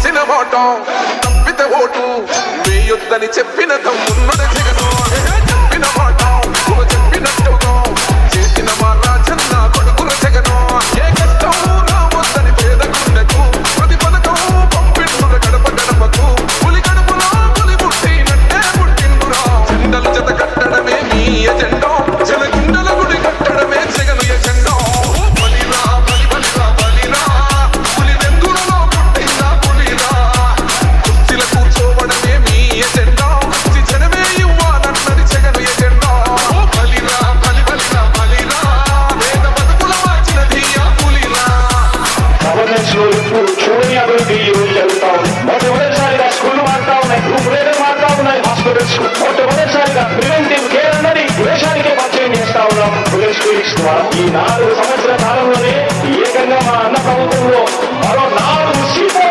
ఇచ్చిన మాట తప్పితే ఓటు వేయొద్దని చెప్పిన తమ్మున్నద జగను చెప్పిన మాట చెప్పినట్టుగా చేసిన మా రాజన్న కొడుకుల జగను ఏ కష్టం రావద్దని పేద గుండెకు ప్రతి పథకం పంపిండుర గడప గడపకు పులి గడపలో పులి పుట్టినట్టే పుట్టిండురా జెండలు జత కట్టడమే మీ ఎజెండా జనగుండల గుడి కట్టడమే జగను ఎజెండా బలిరా బలి బలిరా బలిరా పులి వెందులలో పుట్టిందా పులిరా కుర్చీల కూర్చోవడమే మీ ఎజెండా జనమే ఇవ్వాలన్నది జగను ఎజెండా బలిరా బలి బలిరా బలిరా వేద బతుకుల మార్చినది ఆ పులిరా గవర్నెన్స్ లో ఇప్పుడు చూడని అభివృద్ధి ఈ రోజు జరుగుతా ఉంది. మొట్టమొదటిసారిగా స్కూల్ మారుతా ఉన్నాయి, గ్రూప్ రేటర్ మారుతా ఉన్నాయి, హాస్పిటల్స్ మొట్టమొదటిసారిగా ప్రివెంటివ్ కేర్ అన్నది దేశానికే పరిచయం చేస్తా ఉన్నాం పోలీస్ క్లినిక్స్ ద్వారా. ఈ 4 సంవత్సరాల కాలంలోనే ఏకంగా మా అన్న ప్రభుత్వంలో మరో 4 సీట్లు